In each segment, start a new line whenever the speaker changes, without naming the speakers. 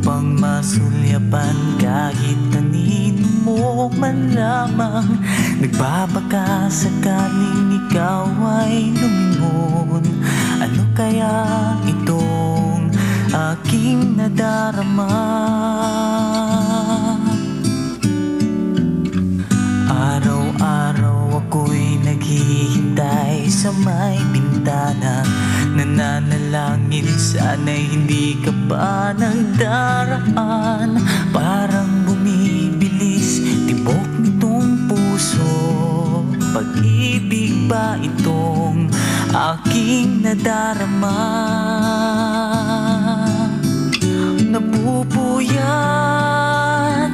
pang masulyapan kahit tanin mo man lamang. Nagbabaka sakaling ikaw ay lumingon. Ano kaya itong aking nadarama? Araw-araw ako'y naghihintay sa may bintana, nananalangin sana'y hindi ka pa nagdaraan. Parang bumibilis tibok nitong puso, pag-ibig ba itong aking nadarama? Napupuyat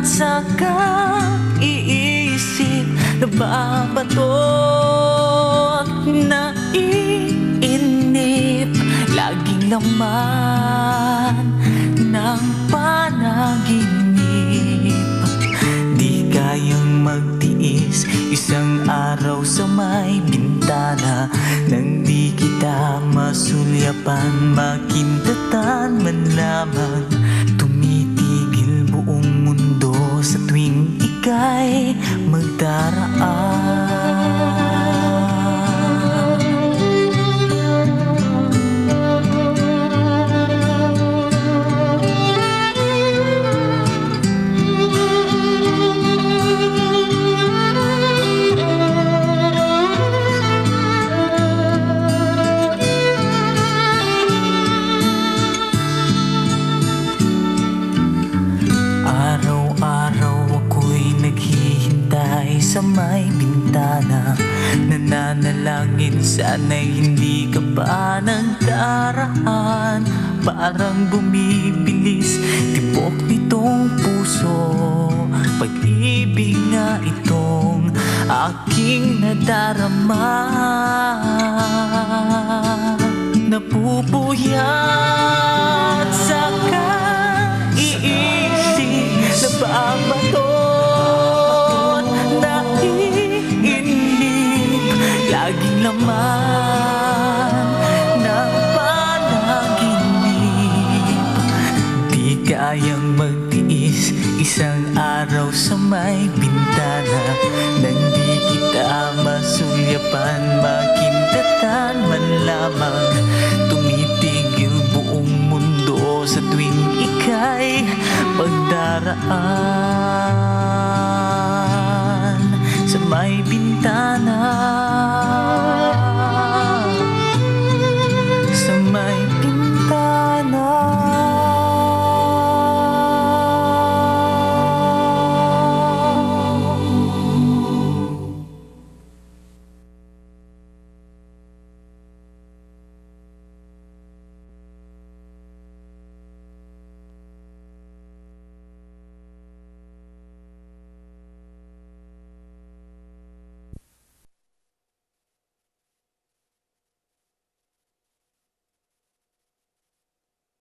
sa kaiisip, nababatot, naiinip, laging laman ng panaginip. Di kayang magtiis isang araw sa may bintana, nang di kita masulyapan, makintatan man lamang. Tumitigil buong mundo sa tuwing ika'y magdaraan. Sa may bintana, nananalangin sana'y hindi ka pa nagdaraan. Parang bumibilis tibok nitong puso, pag-ibig nga itong aking nadarama. Napupuyat sa kaiisip, nababatot, naiinip, laging laman ng panaginip. Di kayang magtiis isang araw sa may bintana, nang di kita masulyapan, makintatan man lamang. Tumitigil buong mundo sa tuwing ika'y magdaraan.